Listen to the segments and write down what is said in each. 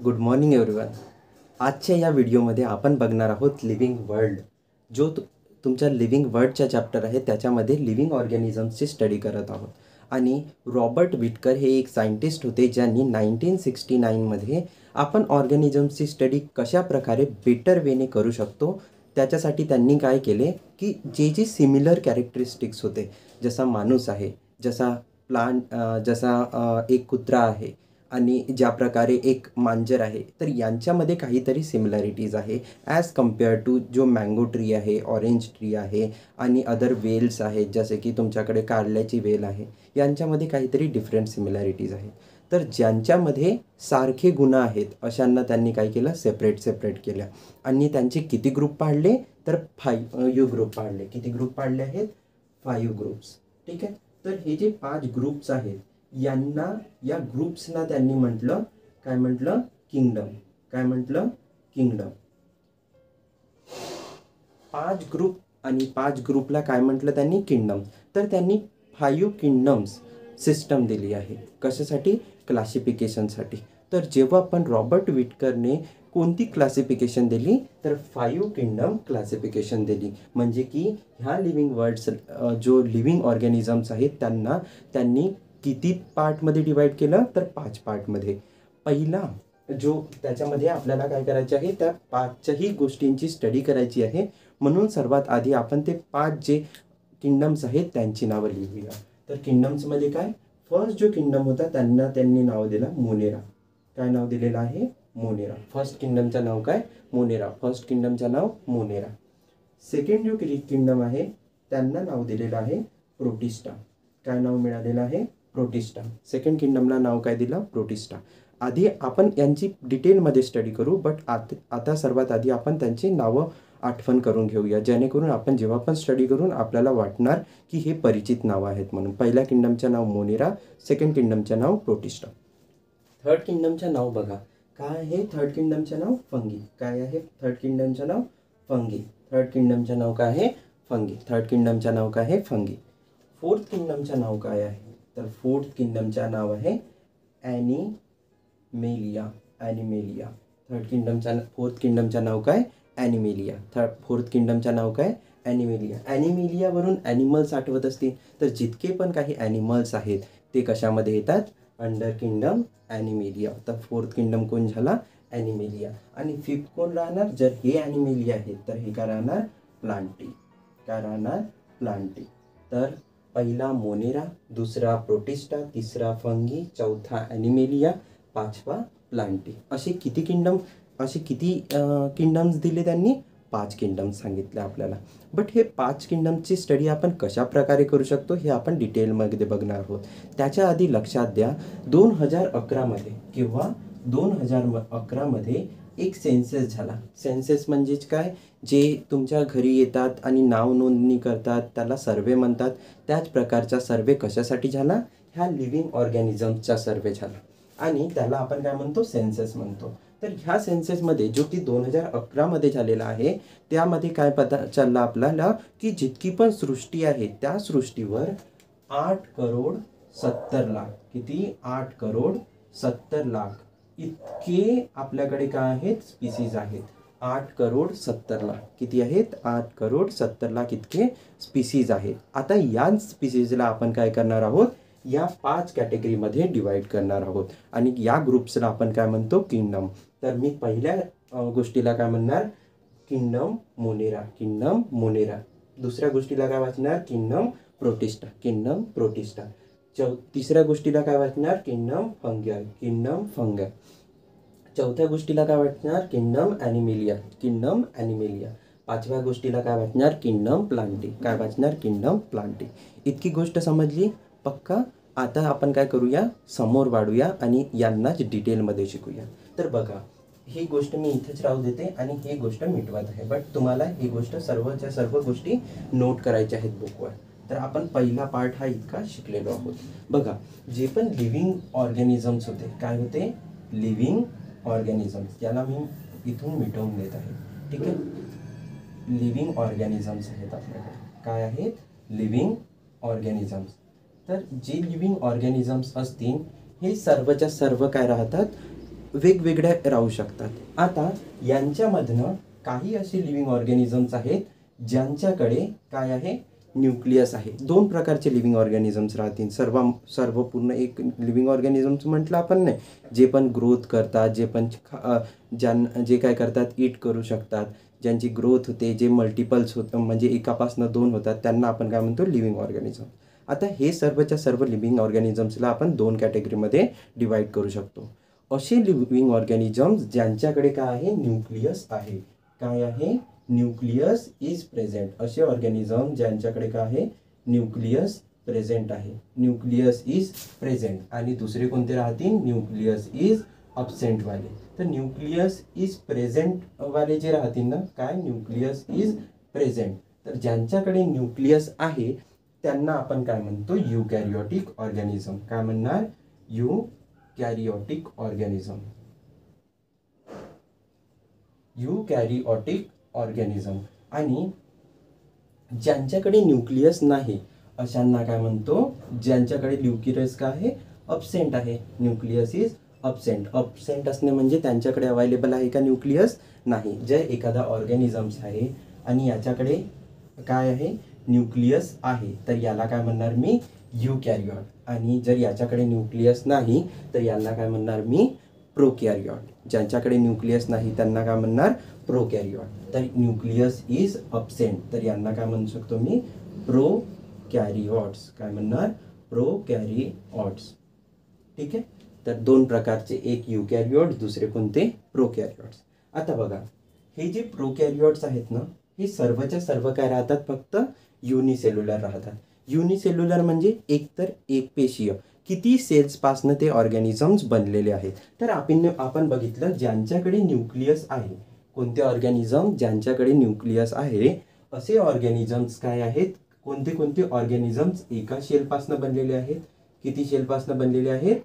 Good morning everyone. आजच्या या व्हिडिओमध्ये आपण बघणार आहोत लिव्हिंग वर्ल्ड. जो तुमच्या लिव्हिंग वर्ल्डचा चॅप्टर आहे त्याच्यामध्ये लिव्हिंग ऑर्गॅनिझम्सची स्टडी करत आहोत. आणि रॉबर्ट विटकर हे एक सायंटिस्ट होते ज्यांनी 1969मध्ये आपण ऑर्गॅनिझम्सची स्टडी कशा प्रकारे बेटर वेने करू शकतो त्याच्यासाठी त्यांनी काय केले की जे सिमिलर कॅरेक्टरिस्टिक्स होते, जसा माणूस आहे, जसा एक कुत्रा आहे आणि ज्या प्रकारे एक मांजर आहे, तर यांच्यामध्ये काहीतरी सिमिलॅरिटीज आहे ॲज कम्पेअर टू जो मँगो ट्री आहे, ऑरेंज ट्री आहे आणि अदर वेल्स आहेत, जसे की तुमच्याकडे कारल्याची वेल आहे. यांच्यामध्ये काहीतरी डिफरंट सिमिलॅरिटीज आहेत. तर ज्यांच्यामध्ये सारखे गुण आहेत अशांना त्यांनी काय केलं, सेपरेट केल्या आणि त्यांचे किती ग्रुप पाडले, तर 5 ग्रुप पाडले. किती ग्रुप पाडले आहेत? 5 ग्रुप्स. ठीक आहे. तर हे जे 5 ग्रुप्स आहेत या ग्रुप्सना त्यांनी म्हटलं, काय म्हटलं? किंगडम. काय म्हटलं? किंगडम. 5 ग्रुप आणि 5 ग्रुपला काय म्हटलं त्यांनी? किंगडम. तर त्यांनी 5 किंगडम्स सिस्टम दिली आहे. कशासाठी? क्लासिफिकेशनसाठी. तर जेव्हा पण रॉबर्ट विटकरने कोणती क्लासिफिकेशन दिली, तर 5 किंगडम क्लासिफिकेशन दिली. म्हणजे की ह्या लिव्हिंग वर्ल्ड्स जो लिव्हिंग ऑर्गॅनिझम्स आहेत त्यांनी किती पार्टमध्ये डिवाईड केलं, तर 5 पार्टमध्ये. पहिला जो त्याच्यामध्ये आपल्याला काय करायचे आहे, त्या 5च्याही गोष्टींची स्टडी करायची आहे. म्हणून सर्वात आधी आपण ते 5 जे किंगडम्स आहेत त्यांची नावं लिहूया. तर किंगडम्समध्ये काय, फर्स्ट जो किंगडम होता त्यांनी नाव दिलं मोनेरा. काय नाव दिलेलं आहे? मोनेरा. फर्स्ट किंगडमचं नाव काय? मोनेरा. फर्स्ट किंगडमचं नाव मोनेरा. सेकंड जो किंगडम आहे त्यांना नाव दिलेलं आहे प्रोटिस्टा. काय नाव मिळालेलं आहे? प्रोटिस्टा. सेकंड किंगडमला नाव काय दिलं? प्रोटिस्टा. आधी आपण यांची डिटेलमध्ये स्टडी करू, बट आता सर्वात आधी आपण त्यांची नावं आठवण करून घेऊया, जेणेकरून आपण जेव्हा पण स्टडी करून आपल्याला वाटणार की हे परिचित नावं आहेत म्हणून. पहिल्या किंगडमचं नाव मोनेरा, सेकंड किंगडमचं नाव प्रोटिस्टा. थर्ड किंगडमचं नाव बघा. काय आहे थर्ड किंगडमचं नाव? फंगी. काय आहे थर्ड किंगडमचं नाव? फंगी. थर्ड किंगडमचं नाव काय आहे? फंगी. थर्ड किंगडमचं नाव काय आहे? फंगी. फोर्थ किंगडमचं नाव काय आहे? तर फोर्थ किंगडमचं नाव आहे ॲनिमेलिया. ॲनिमेलिया. फोर्थ किंगडमचं नाव काय? ॲनिमेलिया. फोर्थ किंगडमचं नाव काय? ॲनिमेलिया. ॲनिमेलियावरून ॲनिमल्स आठवत असतील, तर जितके पण काही ॲनिमल्स आहेत ते कशामध्ये येतात? Under kingdom Animalia. तर फोर्थ किंगडम कोण झाला? ॲनिमेलिया. आणि फिफ्थ कोण राहणार? जर हे ॲनिमेलिया आहेत तर हे काय राहणार? प्लांटी. काय राहणार? प्लांटी. तर पहिला मोनेरा, दुसरा प्रोटिस्टा, तिसरा फंगी, चौथा ॲनिमेलिया, पाचवा प्लांटी. असे किती किंगडम्स दिले त्यांनी? 5 किंगडम्स सांगितले आपल्याला. बट हे 5 किंगडमची स्टडी आपण कशा प्रकारे करू शकतो हे आपण डिटेलमध्ये बघणार आहोत. त्याच्या आधी लक्षात द्या, 2011मध्ये किंवा 2011मध्ये एक सेन्सस झाला. सेन्सस म्हणजेच काय? जे तुमच्या घरी येतात आणि नाव नोंदणी करतात त्याला सर्वे म्हणतात. त्याच प्रकारचा सर्वे कशासाठी झाला? ह्या लिव्हिंग ऑर्गॅनिझम्सचा सर्वे झाला आणि त्याला आपण काय म्हणतो? सेन्सस म्हणतो. तर ह्या सेन्ससमध्ये जो की 2011मध्ये झालेला आहे, त्यामध्ये काय पता चालला आपल्याला की जितकी पण सृष्टी आहे त्या सृष्टीवर 8,70,00,000 किती? 8,70,00,000 इतके आपल्याकडे काय आहेत? स्पीसीज आहेत. 8,70,00,000 किती आहेत? 8,70,00,000 इतके स्पीसीज आहेत. आता या स्पीसीजला आपण काय करणार आहोत? या 5 कॅटेगरीमध्ये डिवाईड करणार आहोत आणि या ग्रुप्सला आपण काय म्हणतो? किंगडम. तर मी पहिल्या गोष्टीला काय म्हणणार? Kingdom Monera. Kingdom Monera. दुसऱ्या गोष्टीला काय वाचणार? Kingdom protista. Kingdom protista. तिसऱ्या गोष्टीला काय वाचणार? किंगडम फंगाय. किंगडम फंगाय. चौथ्या गोष्टीला काय वाचणार? Kingdom Animalia. Kingdom Animalia. पाचव्या गोष्टीला काय वाचणार? Kingdom Plantae. काय वाचणार? Kingdom Plantae. इतकी गोष्ट समजली? पक्का. आता आपण काय करूया? समोर वाढूया आणि यांनाच डिटेलमध्ये शिकूया. तर बघा, ही गोष्ट मी इथेच राहू देते आणि ही गोष्ट मिटवत आहे, बट तुम्हाला ही गोष्ट सर्वच्या सर्व गोष्टी नोट करायच्या आहेत बुकवर. तर आपण पहिला पार्ट हा इतका शिकलेलो आहोत. बघा, जे पण लिव्हिंग ऑर्गॅनिझम्स होते, काय होते? Living organisms. याला मी इथून मिटवून देत आहे. ठीक आहे. लिव्हिंग ऑर्गॅनिझम्स आहेत आपल्याकडे. काय आहेत? Living organisms. तर जे लिव्हिंग ऑर्गॅनिझम्स असतील हे सर्वच्या सर्व काय राहतात? वेगवेगळ्या राहू शकतात. आता यांच्यामधनं काही असे लिव्हिंग ऑर्गॅनिझम्स आहेत ज्यांच्याकडे काय आहे, न्यूक्लियस आहे. दोन प्रकारचे लिव्हिंग ऑर्गॅनिझम्स राहतील. सर्व पूर्ण एक लिव्हिंग ऑर्गॅनिझम्स म्हटलं आपण नाही, जे पण ग्रोथ करतात, जे पण जे काय करतात, ईट करू शकतात, ज्यांची ग्रोथ होते, जे मल्टिपल्स होतं म्हणजे एकापासून दोन होतात, त्यांना आपण काय म्हणतो, लिव्हिंग ऑर्गॅनिझम. आता हे सर्वच्या सर्व लिव्हिंग ऑर्गॅनिझम्सला आपण दोन कॅटेगरीमध्ये डिवाईड करू शकतो. असे लिव्हिंग ऑर्गॅनिझम्स ज्यांच्याकडे काय आहे, न्यूक्लियस आहे. काय आहे, न्यूक्लियस इज प्रेझेंट. असे ऑर्गॅनिझम ज्यांच्याकडे काय आहे, न्यूक्लियस प्रेझेंट आहे. Nucleus is present. आणि दुसरे कोणते राहतील, न्यूक्लियस इज अब्सेंट वाले. तर न्यूक्लियस इज प्रेझेंट वाले जे राहतील ना, काय, न्यूक्लियस इज प्रेझेंट, तर ज्यांच्याकडे न्यूक्लियस आहे त्यांना आपण काय म्हणतो, युकॅरियोटिक ऑर्गॅनिझम. काय म्हणणार, युकॅरियोटिक ऑर्गॅनिझम. युकॅरियोटिक ऑर्गॅनिझम. आणि ज्यांच्याकडे न्यूक्लियस नाही अशांना काय म्हणतो, ज्यांच्याकडे न्यूक्लियस काय आहे, अब्सेंट आहे. Nucleus is absent. अब्सेंट असणे म्हणजे त्यांच्याकडे अवेलेबल आहे का न्यूक्लियस, नाही. जर एखादा ऑर्गॅनिझम्स आहे आणि याच्याकडे काय आहे, न्यूक्लियस आहे, तर याला काय म्हणणार मी, युकॅरियोट. आणि जर याच्याकडे न्यूक्लियस नाही तर यांना काय म्हणणार मी, प्रोकॅरियोट. ज्यांच्याकडे न्यूक्लियस नाही त्यांना काय म्हणणार, प्रोकॅरियोट. तर न्यूक्लियस इज अब्सेंट, तर यांना काय म्हणू शकतो मी, प्रोकॅरियोट्स. काय म्हणणार, प्रोकॅरियोट्स. ठीक आहे. तर दोन प्रकारचे, एक युकॅरियोट, दुसरे कोणते, प्रोकॅरियोट्स. आता बघा, हे जे प्रोकॅरियोट्स आहेत ना, हे सर्वच्या सर्व काय राहतात, फक्त युनिसेल्युलर राहतात. युनिसेल्युलर म्हणजे एकतर एकपेशीय. किती सेल्सपासनं ते ऑर्गॅनिझम्स बनलेले आहेत. तर आपण बघितलं ज्यांच्याकडे न्यूक्लियस आहे, कोणते ऑर्गॅनिझम ज्यांच्याकडे न्यूक्लियस आहे असे ऑर्गॅनिझम्स काय आहेत, कोणते कोणते ऑर्गॅनिझम्स एका शेलपासनं बनलेले आहेत. किती शेलपासनं बनलेले आहेत,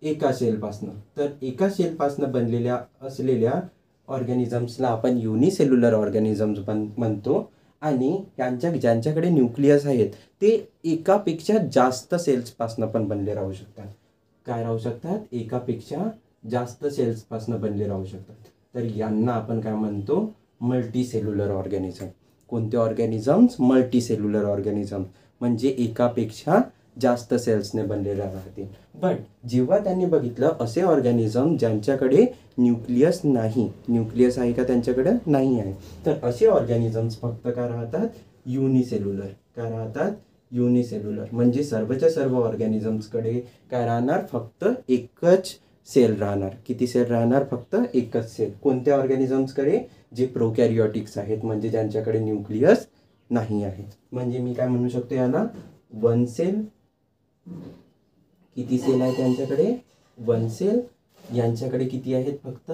एका शेलपासनं. तर एका शेलपासनं बनलेल्या असलेल्या ऑर्गॅनिझम्सला आपण युनिसेल्युलर ऑर्गॅनिझम्स म्हणतो. आणि ज्यांच्याकडे न्यूक्लियस आहेत ते एकापेक्षा जास्त सेल्सपासनं पण बनले राहू शकतात. काय राहू शकतात, एकापेक्षा जास्त सेल्सपासनं बनले राहू शकतात. तर यांना आपण काय म्हणतो, मल्टीसेल्युलर ऑर्गॅनिझम. कोणते ऑर्गॅनिझम्स, मल्टीसेल्युलर ऑर्गॅनिझम, म्हणजे एकापेक्षा जास्त सेल्सने बनलेल्या राहतील. बट जेव्हा त्यांनी बघितलं असे ऑर्गॅनिझम ज्यांच्याकडे न्यूक्लियस नाही, न्यूक्लियस आहे का त्यांच्याकडे, नाही आहे, तर असे ऑर्गॅनिझम्स फक्त काय राहतात, युनिसेल्युलर. काय राहतात, युनिसेल्युलर. म्हणजे सर्वच्या सर्व ऑर्गॅनिझम्सकडे काय राहणार, फक्त एकच सेल राहणार. किती सेल राहणार, फक्त एकच सेल. कोणत्या ऑर्गॅनिझम्सकडे, जे प्रोकॅरियोटिक्स आहेत, म्हणजे ज्यांच्याकडे न्यूक्लियस नाही आहे. म्हणजे मी काय म्हणू शकतो याला, वन सेल. किती सेल आहे त्यांच्याकडे, वन सेल. यांच्याकडे किती आहेत, फक्त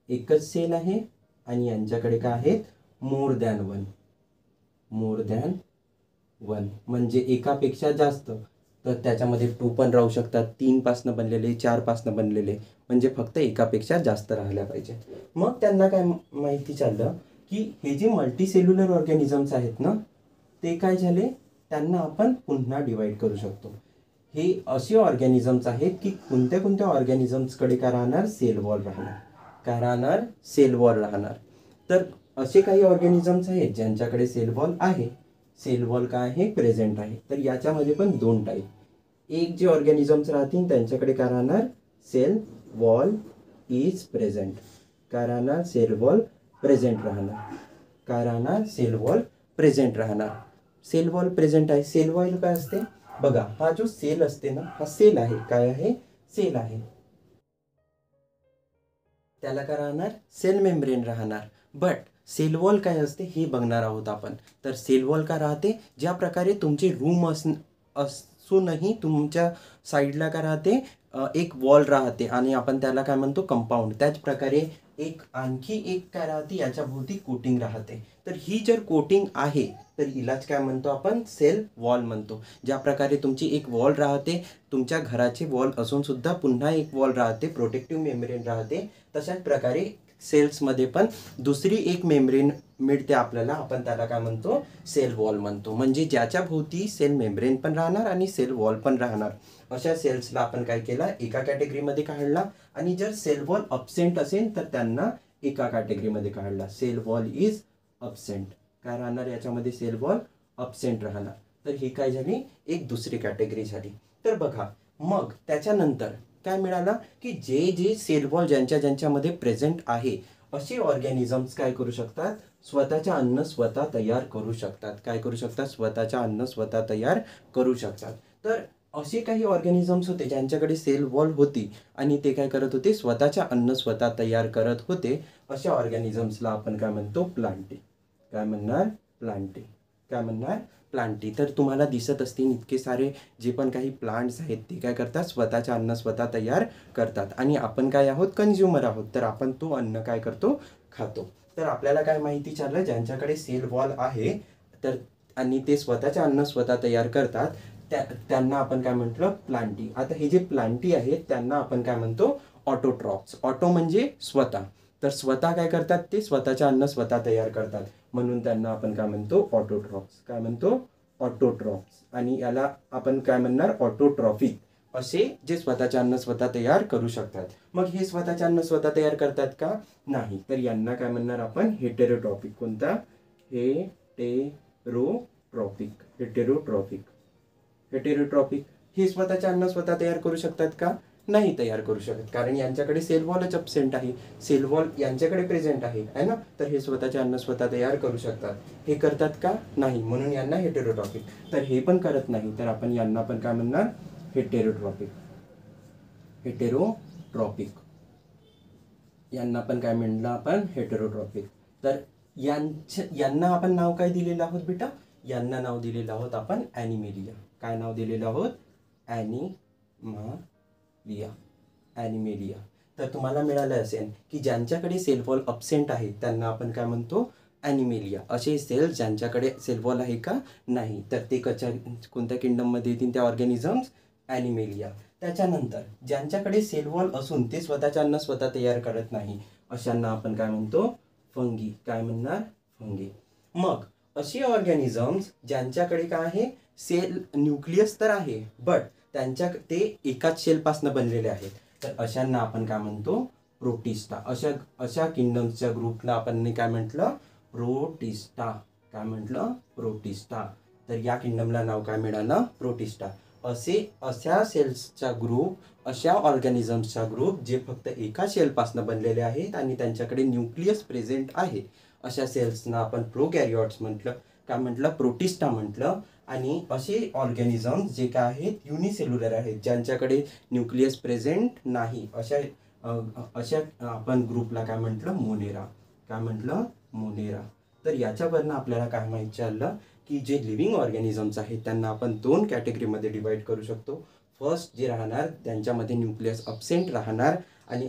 एकच सेल आहे. आणि यांच्याकडे काय आहेत, more than one. More than one म्हणजे एकापेक्षा जास्त. तर त्याच्यामध्ये 2 पण राहू शकतात, 3 पासनं बनलेले, 4 पासनं बनलेले, म्हणजे फक्त एकापेक्षा जास्त राहिल्या पाहिजे. मग त्यांना काय माहिती चाललं की हे जे मल्टीसेल्युलर ऑर्गॅनिझम्स आहेत ना, ते काय झाले, त्यांना आपण पुन्हा डिवाइड करू शकतो. हे असे ऑर्गॅनिझम्स आहेत की कोणत्या कोणत्या ऑर्गॅनिझम्सकडे काय राहणार, सेल वॉल राहणार. काय राहणार, सेल वॉल राहणार. तर असे काही ऑर्गॅनिझम्स आहेत ज्यांच्याकडे सेल वॉल आहे. सेल वॉल काय आहे, प्रेझेंट आहे. तर याच्यामध्ये पण दोन टाईप. एक जे ऑर्गॅनिझम्स राहतील त्यांच्याकडे काय राहणार, सेल वॉल इज प्रेझेंट. काय राहणार, सेल वॉल प्रेझेंट राहणार. काय राहणार, सेल वॉल प्रेझेंट राहणार. सेल वॉल प्रेझेंट आहे. सेल वॉल काय असते बघा, हा जो सेल असते ना, हा सेल आहे. काय आहे, सेल आहे. त्याला काय राहणार, सेल मेम्ब्रेन राहणार. बट सेल वॉल काय असते हे बघणार आहोत आपण. तर सेल वॉल काय राहते, ज्या प्रकारे तुमचे रूम असूनही तुमच्या साईडला काय राहते, एक वॉल राहते आणि आपण त्याला काय म्हणतो, कंपाऊंड. त्याच प्रकारे एक आणखी एक काय राहते, याच्या भोवती कोटिंग राहते. तर ही जर कोटिंग आहे तर हिलाच काय म्हणतो आपण, सेल वॉल म्हणतो. ज्या प्रकारे तुमची एक वॉल राहते, तुमच्या घराचे वॉल असून सुद्धा पुन्हा एक वॉल राहते, प्रोटेक्टिव्ह मेम्ब्रेन राहते, तशाच प्रकारे सेल्समध्ये पण दुसरी एक मेम्ब्रेन मिळते आपल्याला, आपण त्याला काय म्हणतो, सेल वॉल म्हणतो. म्हणजे ज्याच्या भोवती सेल मेम्ब्रेन पण राहणार आणि सेल वॉल पण राहणार अशा सेल्सला आपण काय केला, एका कॅटेगरीमध्ये काढला. आणि जर सेल वॉल अब्सेंट असेल तर त्यांना एका कॅटेगरीमध्ये काढला. सेल वॉल इज अब्सेंट, काय राहणार याच्यामध्ये, सेल वॉल अब्सेंट राहणार. तर ही काय झाली, एक दुसरी कॅटेगरी झाली. तर बघा मग त्याच्यानंतर काय मिळालं की जे जे सेल वॉल ज्यांच्यामध्ये प्रेझेंट आहे असे ऑर्गॅनिझम्स काय करू शकतात, स्वतःच्या अन्न स्वतः तयार करू शकतात. काय करू शकतात, स्वतःच्या अन्न स्वतः तयार करू शकतात. तर असे काही ऑर्गॅनिझम्स होते ज्यांच्याकडे सेल वॉल होती आणि ते काय करत होते, स्वतःच्या अन्न स्वतः तयार करत होते. अशा ऑर्गॅनिझम्सला आपण काय म्हणतो, प्लांटी. काय म्हणणार, प्लांटी. काय म्हणणार, प्लांटी. तर तुम्हाला दिसत असतील इतके सारे जे पण काही प्लांट्स आहेत ते काय करतात, स्वतःच्या अन्न स्वतः तयार करतात. आणि आपण काय आहोत, कंझ्युमर आहोत. तर आपण तो अन्न काय करतो, खातो. तर आपल्याला काय माहिती चाललं, ज्यांच्याकडे सेल वॉल आहे तर आणि ते स्वतःच्या अन्न स्वतः तयार करतात त्यांना आपण काय म्हटलं, प्लांटी. आता हे जे प्लांटी आहेत त्यांना आपण काय म्हणतो, ऑटोट्रॉफ्स. ऑटो म्हणजे स्वतः. तर स्वतः काय करतात, ते स्वतःच्या अन्न स्वतः तयार करतात, म्हणून त्यांना आपण काय म्हणतो, ऑटोट्रॉफ्स. काय म्हणतो, ऑटोट्रॉफ्स. आणि याला आपण काय म्हणणार, ऑटोट्रॉफिक. असे जे स्वतःचे अन्न स्वतः तयार करू शकतात. मग हे स्वतःचे अन्न स्वतः तयार करतात का, नाही. तर यांना काय म्हणणार आपण, हेटेरोट्रॉपिक. कोणता, हेटेरोट्रॉपिक. हेटेरोट्रॉपिक. हेटेरोट्रॉपिक. हे स्वतःचे अन्न स्वतः तयार करू शकतात का, नाही तयार करू शकत, कारण यांच्याकडे सेल वॉलच अब्सेंट आहे. सेल वॉल यांच्याकडे प्रेझेंट आहे ना. तर हे स्वतःचे अन्न स्वतः तयार करू शकतात. हे करतात का, नाही, म्हणून यांना हेटेरोट्रॉपिक. तर हे पण करत नाही, तर आपण यांना पण काय म्हणणार, हेटेरोट्रॉपिक. हेटेरोट्रॉपिक. यांना पण काय म्हणलं आपण, हेटेरोट्रॉपिक. तर यांना आपण नाव काय दिलेलं आहोत बेटा, यांना नाव दिलेलं आहोत आपण ॲनिमेलिया. काय नाव दिलेलं आहोत, ॲनिमेलिया. तर तुम्हाला मिळालं असेल की ज्यांच्याकडे सेल वॉल अब्सेंट आहे त्यांना आपण काय म्हणतो, ॲनिमेलिया. असे सेल्स ज्यांच्याकडे सेल वॉल आहे का, नाही. तर ते कोणत्या किंगडममध्ये येतील, त्या ऑर्गॅनिझम्स, ॲनिमेलिया. त्याच्यानंतर ज्यांच्याकडे सेल वॉल असून ते स्वतःच्या अन्न स्वतः तयार करत नाही अशांना आपण काय म्हणतो, फंगी. काय म्हणणार, फंगी. मग अशी ऑर्गॅनिझम्स ज्यांच्याकडे काय आहे, सेल न्यूक्लियस तर आहे बट ते एकाच शेलपासून बनलेले आहेत. तर अशांना आपण काय म्हणतो, प्रोटिस्टा. अशा किंगडम्सच्या ग्रुपला आपण काय म्हटलं, प्रोटिस्टा. काय म्हटलं, प्रोटिस्टा. तर या किंगडमला नाव काय मिळालं, प्रोटिस्टा. अशा सेल्सचा ग्रुप, अशा ऑर्गॅनिझम्सचा ग्रुप जे फक्त एका शेलपासून बनलेले आहेत आणि त्यांच्याकडे न्यूक्लियस प्रेझेंट आहे, अशा सेल्सना आपण प्रोकॅरियोट्स म्हटलं. काय म्हटलं, प्रोटिस्टा म्हटलं. आणि असे ऑर्गॅनिझम्स जे काय आहेत, युनिसेल्युलर आहेत, ज्यांच्याकडे न्यूक्लियस प्रेझेंट नाही, अशा आपण ग्रुपला काय म्हटलं, मोनेरा. काय म्हटलं, मोनेरा. तर याच्यावरनं आपल्याला काय माहीत चाललं की जे लिव्हिंग ऑर्गॅनिझम्स आहेत त्यांना आपण दोन कॅटेगरीमध्ये डिवाइड करू शकतो. फर्स्ट जे राहणार त्यांच्यामध्ये न्यूक्लियस अब्सेंट राहणार, आणि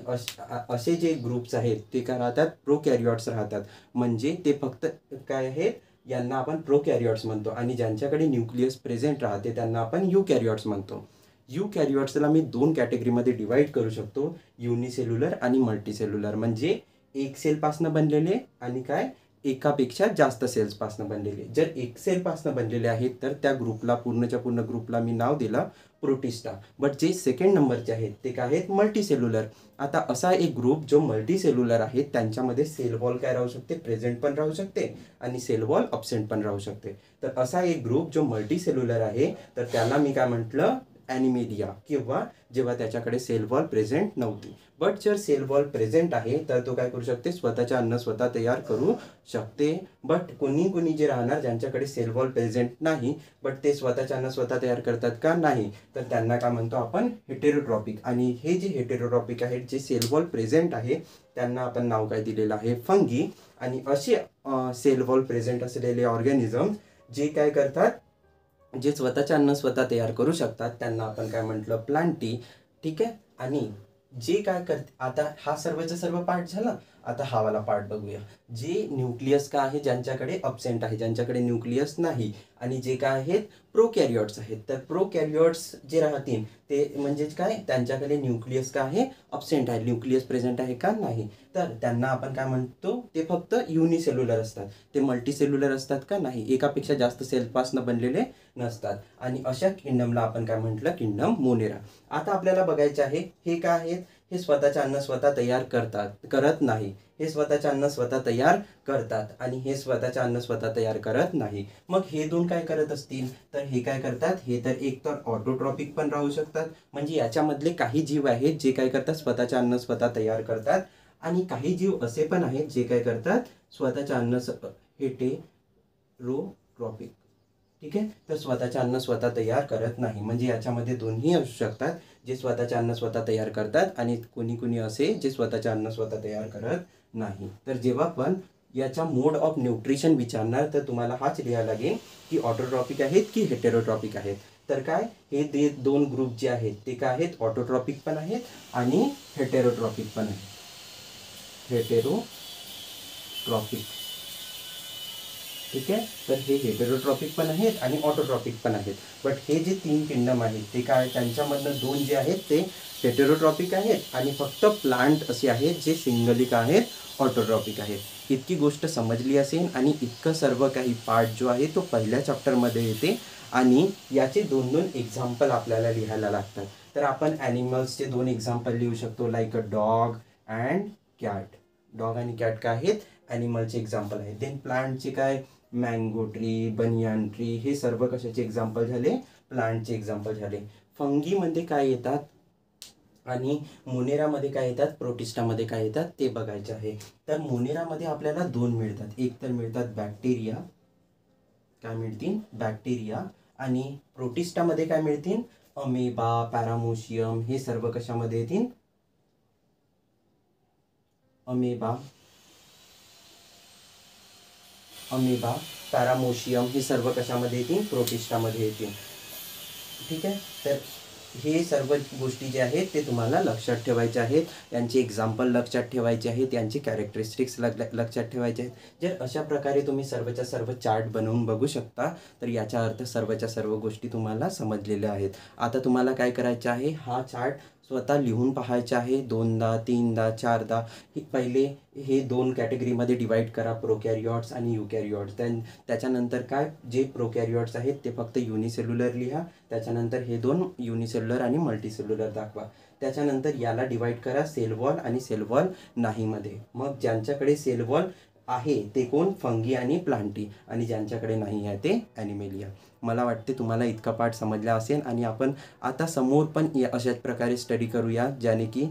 असे जे ग्रुप्स आहेत ते काय राहतात, प्रोकॅरियोट्स राहतात. म्हणजे ते फक्त काय आहेत, यांना आपण प्रोकॅरियोट्स म्हणतो. आणि ज्यांच्याकडे न्यूक्लियस प्रेझेंट राहते त्यांना आपण युकॅरियोट्स म्हणतो. युकॅरियोट्सला मी दोन कॅटेगरीमध्ये डिवाइड करू शकतो, युनिसेल्युलर आणि मल्टीसेल्युलर. म्हणजे एक सेलपासून बनलेले आणि काय, एकापेक्षा जास्त सेल्सपासून बनलेले. जर एक सेलपासून बनलेले आहेत तर त्या ग्रुपला, पूर्णच्या पूर्ण ग्रुपला मी नाव दिलं प्रोटिस्टा. बट जे सेकंड नंबरचे आहेत ते काय आहेत, मल्टीसेल्युलर. आता असा एक ग्रुप जो मल्टीसेल्युलर आहे त्यांच्यामध्ये सेल वॉल काय राहू शकते, प्रेझेंट पण राहू शकते आणि सेल वॉल अब्सेंट पण राहू शकते. तर असा एक ग्रुप जो मल्टीसेल्युलर आहे तर त्याला मी काय म्हटलं, ॲनिमेलिया. किंवा जेव्हा त्याच्याकडे सेल वॉल प्रेझेंट नव्हती. बट जर सेल वॉल प्रेझेंट आहे तर तो काय करू शकते, स्वतःचे अन्न स्वतः तयार करू शकते. बट कोणी जे राहणार ज्यांच्याकडे सेल वॉल प्रेझेंट नाही बट ते स्वतःचे अन्न स्वतः तयार करतात का, नाही, तर त्यांना काय म्हणतो आपण, हेटेरोट्रॉपिक. आणि हे जे हेटेरोट्रॉपिक आहेत, जे सेल वॉल प्रेझेंट आहे त्यांना आपण नाव काय दिलेलं आहे, फंगी. आणि असे सेल वॉल प्रेझेंट असलेले ऑर्गॅनिझम जे काय करतात, जे स्वतःचे अन्न स्वतः तयार करू शकतात त्यांना आपण काय म्हटलं, प्लांटी. ठीक आहे. आणि जे काय करते, आता हा सर्वचा सर्व पार्ट झाला. आता हा वाला पार्ट बघूया. जे न्यूक्लियस का आहे, ज्यांच्याकडे अब्सेंट आहे, ज्यांच्याकडे न्यूक्लियस नाही, आणि जे काय आहेत प्रोकॅरियोट्स आहेत. तर प्रोकॅरियोट्स जे राहतील ते म्हणजेच काय, त्यांच्याकडे न्यूक्लियस का आहे, अब्सेंट आहे, न्यूक्लियस प्रेझेंट आहे का नाही. तर त्यांना आपण काय म्हणतो, ते फक्त युनिसेल्युलर असतात. ते मल्टीसेल्युलर असतात का नाही, एकापेक्षा जास्त सेलपासनं बनलेले नसतात. आणि अशा किंगडमला आपण काय म्हटलं, किंगडम मोनेरा. आता आपल्याला बघायचे आहे हे काय आहेत, हे स्वतःचे अन्न स्वतः तयार करत नाही. हे स्वतःचे अन्न स्वतः तयार करतात आणि हे स्वतःचे अन्न स्वतः तयार करत नाही. मग हे दोन काय करत असतील, तर हे काय करतात, हे तर एक तर ऑटोट्रॉपिक पण राहू शकतात, म्हणजे याच्यामधले काही जीव आहेत जे काय करतात, स्वतःचे अन्न स्वतः तयार करतात. आणि काही जीव असे पण आहेत जे काय करतात, स्वतःचे अन्न हेटेरोट्रॉपिक. ठीक आहे. तर स्वतःचे अन्न स्वतः तयार करत नाही, म्हणजे याच्यामध्ये दोन्ही असू शकतात, जे स्वतःचे अन्न स्वतः तयार करतात आणि कोणी कोणी असे जे स्वतःचे अन्न स्वतः तयार करत नाही. तर जेव्हा पण याचा मोड ऑफ न्यूट्रिशन विचारणार तर तुम्हाला हाच लिहायला लागेल की ऑटोट्रॉपिक आहेत की हेटेरोट्रॉपिक आहेत. तर काय, हे दोन ग्रुप जे आहेत ते काय आहेत, ऑटोट्रॉपिक पण आहेत आणि हेटेरोट्रॉपिक पण आहेत. हेटेरोट्रॉपिक. ठीक आहे. तर हे हेटेरोट्रॉपिक पण आहेत आणि ऑटोट्रॉपिक पण आहेत. बट हे जे तीन किंगडम आहेत ते काय, त्यांच्यामधनं दोन जे आहेत ते हेटेरोट्रॉपिक आहेत आणि फक्त प्लांट असे आहेत जे सिंगली काय आहेत, ऑटोट्रॉपिक आहेत. इतकी गोष्ट समजली असेल आणि इतकं सर्व काही पार्ट जो आहे तो पहिल्या चॅप्टरमध्ये येते आणि याचे दोन दोन एक्झाम्पल आपल्याला लिहायला लागतात. तर आपण ॲनिमल्सचे दोन एक्झाम्पल लिहू शकतो, like a dog and cat. Dog आणि कॅट काय आहेत, ॲनिमलचे एक्झाम्पल आहेत. देन प्लांटचे काय, मँगो ट्री, बनियान ट्री, हे सर्व कशाचे एक्झाम्पल झाले, प्लांटचे एक्झाम्पल झाले. फंगीमध्ये काय येतात आणि मोनेरामध्ये काय येतात, प्रोटिस्टामध्ये काय येतात ते बघायचे आहे. तर मोनेरामध्ये आपल्याला दोन मिळतात, एक तर मिळतात बॅक्टेरिया, काय मिळतील, बॅक्टेरिया. आणि प्रोटिस्टामध्ये काय मिळतील, अमेबा, पॅरामोशियम, हे सर्व कशामध्ये येतील, अमेबा, पॅरामोशियम, हे सर्व कशामध्ये येतील, प्रोटिस्टामध्ये येतील. ठीक आहे. तर हे सर्व गोष्टी जे आहेत ते तुम्हाला लक्षात ठेवायचे आहेत, यांचे एक्झाम्पल लक्षात ठेवायचे आहेत, यांचे कॅरेक्टरिस्टिक्स लक्षात ठेवायचे आहेत. जर अशा प्रकारे तुम्ही सर्वच्या सर्व चार्ट बनवून बघू शकता तर याचा अर्थ सर्वच्या सर्व गोष्टी तुम्हाला समजलेल्या आहेत. आता तुम्हाला काय करायचं आहे, हा चार्ट स्वतः लिहून पाहायचा आहे, दोनदा, तीनदा, चारदा. पहिले हे दोन कॅटेगरीमध्ये डिवाईड करा, प्रोकॅरियोट्स आणि युकॅरियोट्स. त्याच्यानंतर काय, जे प्रोकॅरियोट्स आहेत ते फक्त युनिसेल्युलर लिहा. त्याच्यानंतर हे दोन युनिसेल्युलर आणि मल्टीसेल्युलर दाखवा. त्याच्यानंतर याला डिवाईड करा सेल वॉल आणि सेल वॉल नाहीमध्ये. मग ज्यांच्याकडे सेल वॉल आहे ते कोण, फंगी आणि प्लांटी, आणि ज्यांच्याकडे नाही आहे ते ॲनिमेलिया. मला वाटते तुम्हाला इतका पार्ट समजला असेल आणि आपण आता समोर पण अशाच प्रकारे स्टडी करूया, ज्याने की